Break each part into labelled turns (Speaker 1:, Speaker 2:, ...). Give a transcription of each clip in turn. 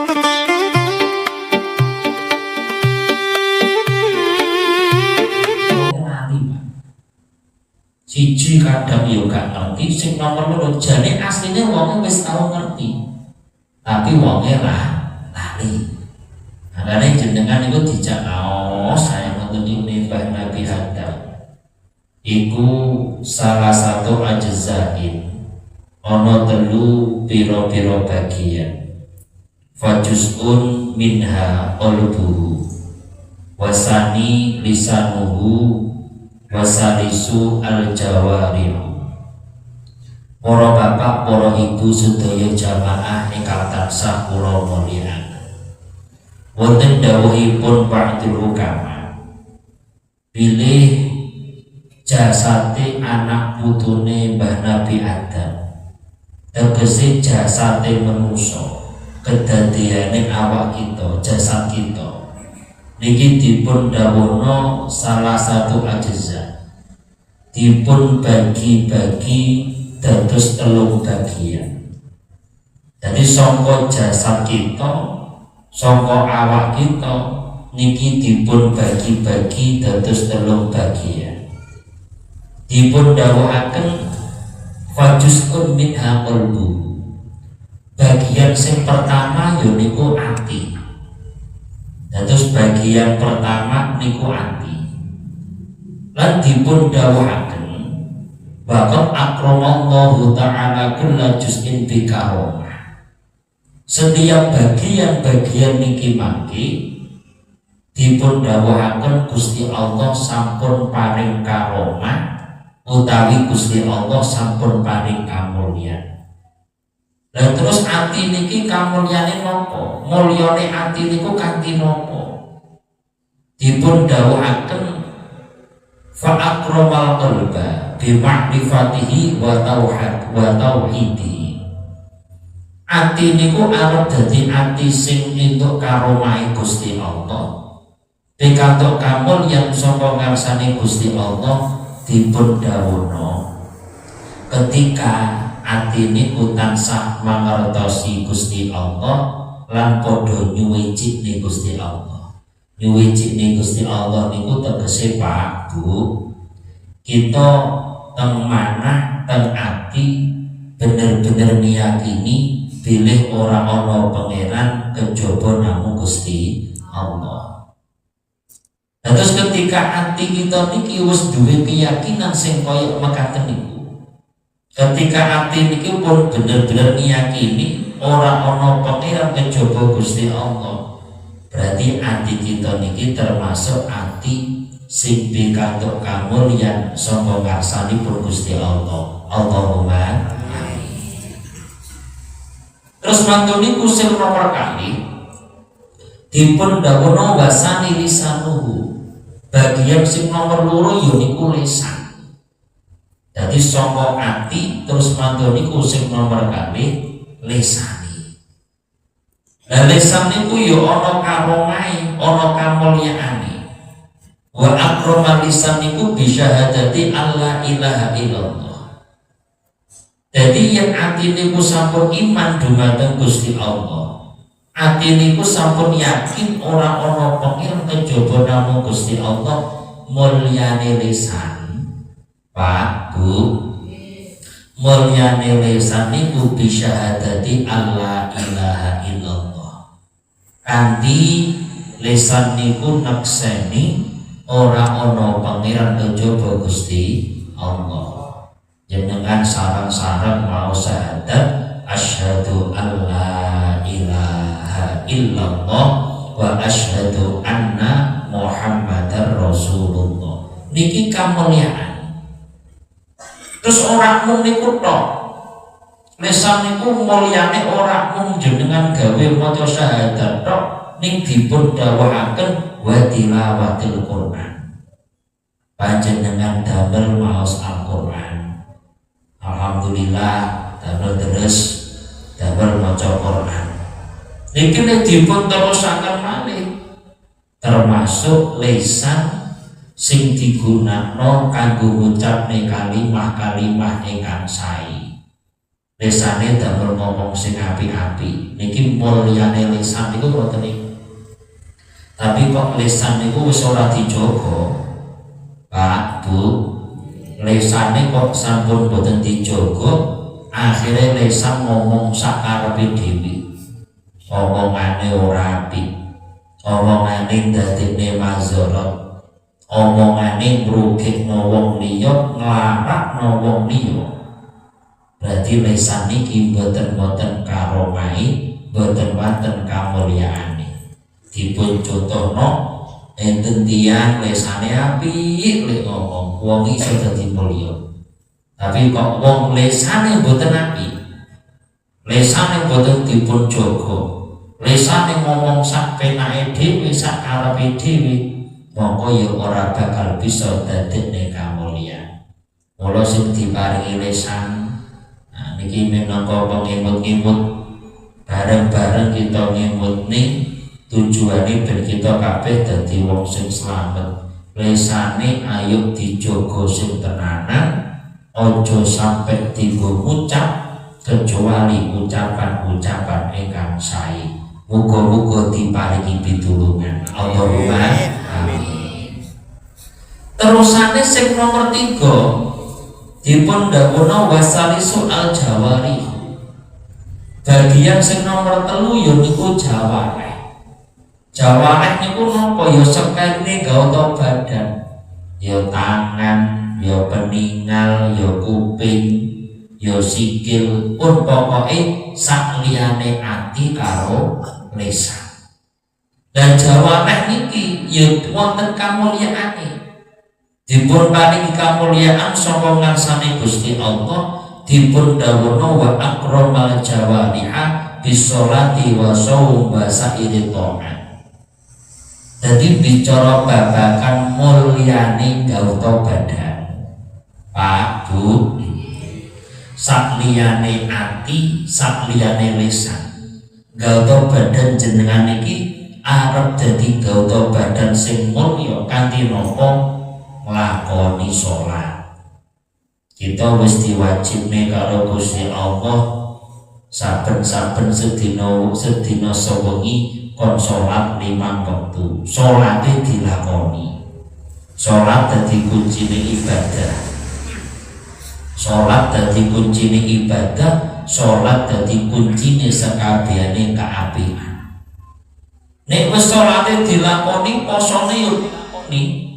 Speaker 1: Siji kadang yo gak ngerti, sing nomor loro jane asline wonge wis tau ngerti. Tapi wonge lali. Makane jenengan iku dijak saya ngoten Mbah Nabi Adam. Iku salah satu ajzain. Ana telu pira-pira bagian. Fajuzun minha qalbuhu wasani lisanuhu wasalisu al-jawarihu. Para bapak, para ibu sedaya jamaah ingkang tansah kula mulyakaken. Wonten dawuhipun ba'dul ukama, pilih jasate anak putune Mbah Nabi Adam, tegese jasate manusa, kedadiane awak kita, jasad kita niki dipun dawuhna salah satu ajza, dipun bagi-bagi dados telung bagian. Jadi sangka jasad kita, sangka awak kita niki dipun bagi-bagi dados telung bagian. Dipun dawuhaken fajuzun minha qalbu. Bagian sing pertama yaiku ati. Dados bagian pertama niku ati. Lan dipun dawuhaken bahwa akramallahu ta'ala kulla juz'in bi karomah. Setiap bagian-bagian niki mangke dipun dawuhaken Gusti Allah sampun paring karomah utawi Gusti Allah sampun paring kamulyan. Lah terus ati niki kamulyane napa? Mulyane ati niku kanthi napa? Dipun dawuhaken fa akramal qalba bi ma'rifatihi wa tauhidihi. Ati niku arep dadi ati sing entuk karomahe Gusti Allah. Pikantuk kamulyan saka ngarsane Gusti Allah dipun dawuhna ketika ati niku tansah mangertosi Gusti Allah lan padha nyuwiji Gusti Allah. Nyuwiji Gusti Allah niku tegese Pak Bu, kita teng manah teng ati bener-bener niyakini bilih ora ana pangeran kejaba namung Gusti Allah. Terus ketika ati kita niki wis duwe keyakinan sing kaya mekaten niku, ketika ati niki pun bener-bener niyakini ora ana pangeran kejaba Gusti Allah, berarti ati kita niki termasuk ati sing pikantuk kamulyan saka ngarsanipun Gusti Allah. Allahumma amin. Terus mantun niku sing nomor kali dipun dawuhna wasani lisanuhu. Bagian sing nomor loro yaiku lisan. Jadi saka ati terus mantun niku sing nomor kali lisani. Lah lisan niku ya ana karomahe, ana kamulyaane. Wa akramal lisan niku bisyahadati alla ilaha illallah. Jadi yang ati niku sampun iman dumateng Gusti Allah. Ati niku sampun yakin ora ana pangeran kejaba namung Gusti Allah, mulyane lisan. Pak Bu, mulyane lisan niku bisyahadati alla ilaha illallah. Kanthi lisan niku nekseni ora ana pangeran kejaba Gusti Allah. Jenengan sareng-sareng mau syahadat asyhadu alla ilaha illallah wa asyhadu anna muhammadar rasulullah. Niki kamulyaan. Terus ora mung niku tok. Lisan niku mulyane ora mung jenengan gawe maca syahadat tok, ning dipun dawuhaken wa tilawatil Qur'an. Panjenengan damel maos Al-Qur'an. Alhamdulillah damel terus damel maca Qur'an. Niki nek dipun terusaken malih termasuk lisan sing digunakno kanggo ngucapne kalimah-kalimah ingkang sae. lisane damel ngomong sing api-api. Niki mulyane lisan niku mboten niku. Tapi kok lisan niku wis ora dijaga, Pak, Bu. Lisane kok sampun boten dijaga, akhirnya lisan ngomong sakarepe dhewe. Omongane ora apik, omongane dadine mazharat, omongane ngrugikno wong liya, nglarakno wong liya. Berarti lisan niki boten karomai, boten wonten kamulyaane. Dipun contohno enten tiyang lisane apik lek ngomong, wong iso dadi mulya. Tapi kok wong lisane boten apik, lisane boten dipun jaga, lisane ngomong sak penake dhewe, sak karepe dhewe, mongko ya ora bakal bisa dadekne kamulyan. Mula sing diparingi lisan, nah niki minangka pengemut-emut, bareng-bareng kita ngemut ning tujuane ben kita kabeh dadi wong sing slamet. Lisane ayo dijaga sing tenanan, ojo sampai timbul ucap kecuali ucapan-ucapan ingkang sae. Muga-muga diparingi pitulungan. Allahumma amin. Terusane sing nomor 3 dipun dawuhna wasalisul al jawari. Bagian sing nomor 3 yaiku jawareh. Jawareh niku napa ya sekene gawata badan, ya tangan, ya peningal, ya kuping, ya sikil, pun pokoke sak liyane ati karo lisan. Dan jawareh niki ya wonten kamulyaane. Dipun paringi kamulyaan saka ngarsane Gusti Allah, dipun dawuhna wa akramal jawariha bisolati wa shaum wa sa'iri ta'at. Jadi bicara babakan mulyane gauta badan, Pak, Bu, sak liyane ati, sak liyane lisan. Gauta badan jenengan iki arep dadi gauta badan sing mulya kanthi napa? Nglakoni salat. Kita wis diwajibne karo Gusti Allah saben-saben sedina sewengi kon salat 5 wektu. Salate dilakoni. Salat dadi kuncine ibadah. Salat dadi kuncine ibadah, salat dadi kuncine sakabehane kaapian. Nek wis salate dilakoni, posone yo dilakoni.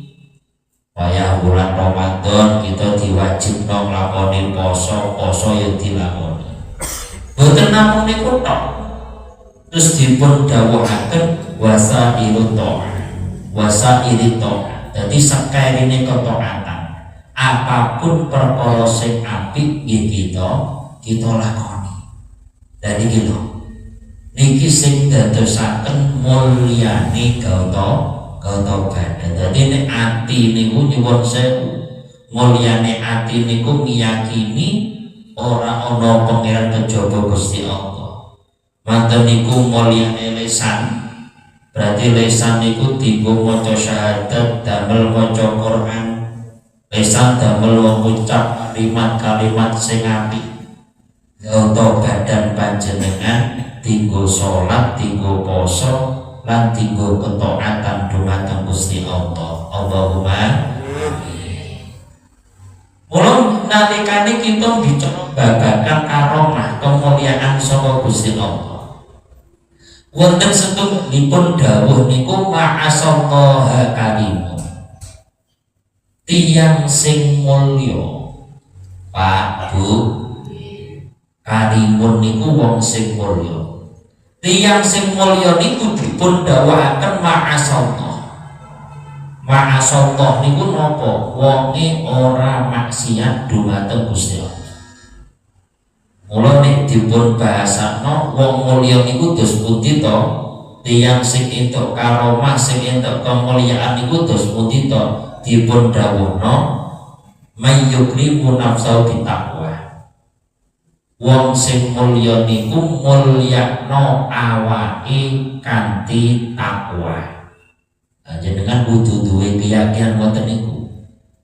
Speaker 1: Kaya bulan Ramadan kita diwajibno nglakoni poso, poso yo dilakoni. Boten namung niku tok. Terus dipun dawuhaken wasairu ta'at, wasairi ta'at. Jadi sakerine ketaatan, apapun perkara sing apik kita lakoni. Jadi gitu. Niki sing dadosaken mulyane gauta badan. Jadi nek ati niku nyuwun sewu, mulyane ati niku ngiyakini ora ana pangeran kejaba Gusti Allah. Manten niku mulyane lisan, berarti lisan niku dienggo maca syahadat, damel maca Quran, lisan damel ngucap kalimat-kalimat sing apik. Gauta badan panjenengan dienggo salat, dienggo poso, lan dienggo ketaatan dumateng Gusti Allah. Allahumma amin. Mula nalikane kita bicara babagan karomah kemuliaan saka Gusti Allah, wonten setunggalipun dawuh niku ma'asallaha karimun. Tiyang sing mulya, Pak, Bu, karimun niku wong sing mulya. Tiyang sing mulya niku dipun dawuhaken ma'asallah. Ma'asallah niku napa? Wonge ora maksiat dumateng Gusti Allah. Mula nek dipun bahasakno wong mulya niku dos pundi to? Tiyang sing entuk karomah, sing entuk kemuliaan niku dos pundi to? Dipun dawuhna mayyukrimu nafsahu bitaqwa. Wong sing mulya niku mulyakno awake kanthi takwa. Jenengan kudu duwe keyakinan ngoten niku.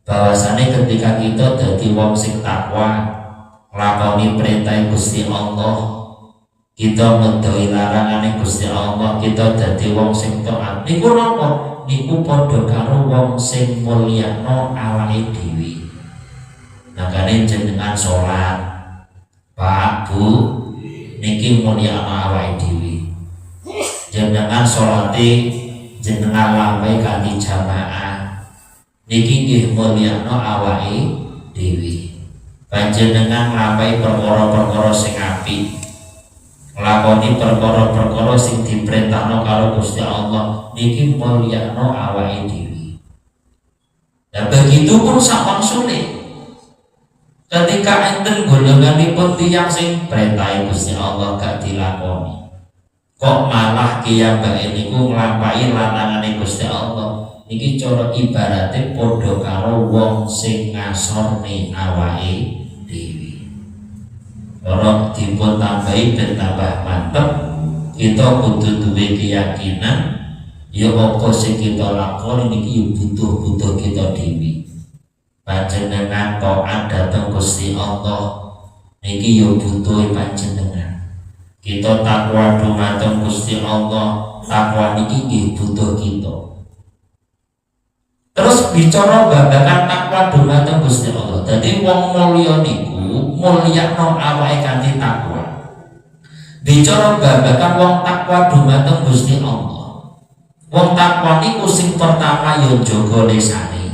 Speaker 1: Bahwasane ketika kita dadi wong sing takwa, lakoni perintah Gusti Allah, kita ngedoi larangane Gusti Allah, kita dadi wong sing taat. Niku napa? Niku padha karo wong sing mulyakno awake dhewe. Makane jenengan salat, Pak Bu, niki mulyakno awake dhewe. Jenengan salate jenengan lampahi kanthi jamaah, niki nggih mulyakno awake dhewe. Panjenengan lampahi perkara-perkara sing apik, nglakoni perkara-perkara sing diperintahno karo Gusti Allah, niki mulyakno awake dhewe. Dan begitu pun sak maksudnya, ketika enten golonganipun tiyang sing perintah Gusti Allah gak dilakoni, kok malah kiyambake niku nglampahi larangane Gusti Allah, niki cara ibarate padha karo wong sing ngasorne awake dhewe. Ora dipun tambahi ben tambah mantep, kita kudu duwe keyakinan ya apa sing kita lakoni niki ya butuh-butuh kita dhewe. Panjenengan taat dhateng Gusti Allah niki ya butuh panjenengan. Kita takwa dhumateng Gusti Allah, takwa niki nggih butuh kita. Terus bicara babagan takwa dhumateng Gusti Allah. Dadi wong mulya niku mulyakno awake kanthi takwa. Bicara babagan wong takwa dhumateng Gusti Allah. Wong takwa niku sing pertama ya jaga lisane.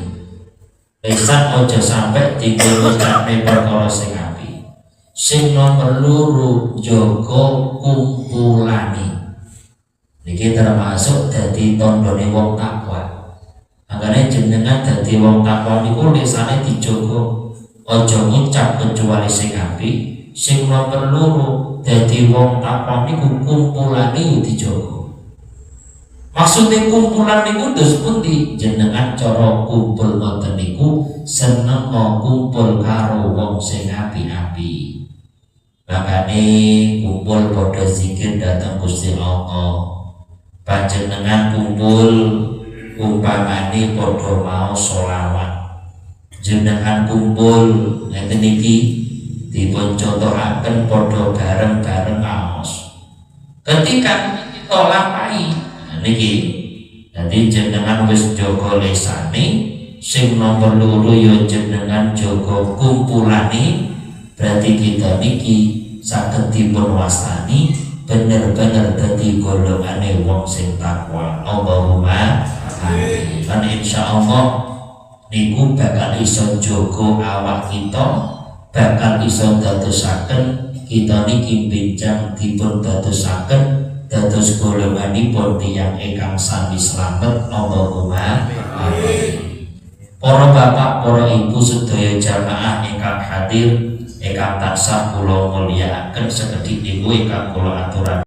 Speaker 1: Lisan aja sampe digunakan perkara sing apik. Sing nomor loro jaga kumpulane. Niki termasuk dadi tandane wong takwa. Makanya jenengan dadi wong takwa niku lisane dijogo, aja ngucap kecuali sing apik. Sing nomor loro dadi wong takwa niku kumpulane yo dijogo. Maksudnya kumpulan niku terus pundi? Jenengan cara kumpul ngoten niku seneng kumpul karo wong sing apik-apik. Makane kumpul padha zikir dhateng Gusti Allah. Panjenengan kumpul umpamane padha mau sholawat, jenengan kumpul ngeten iki dipun contohaken padha bareng-bareng ngaos. Ketika kita lampahi niki, dadi jenengan wis jaga lisane, sing nomor loro ya jenengan jaga kumpulane, berarti kita niki saged dipun wastani bener-bener dadi golongane wong sing takwa. Allahumma amin. Lan insyaallah niku bakal iso jaga awak kita, bakal iso dadosaken kita niki benjang dipun dadosaken dados golonganipun tiyang ingkang sami slamet. Allahumma amin. Para bapak, para ibu sedaya jamaah ingkang hadir, ingkang tansah kula mulyakaken sekedhik niku ingkang kula aturaken.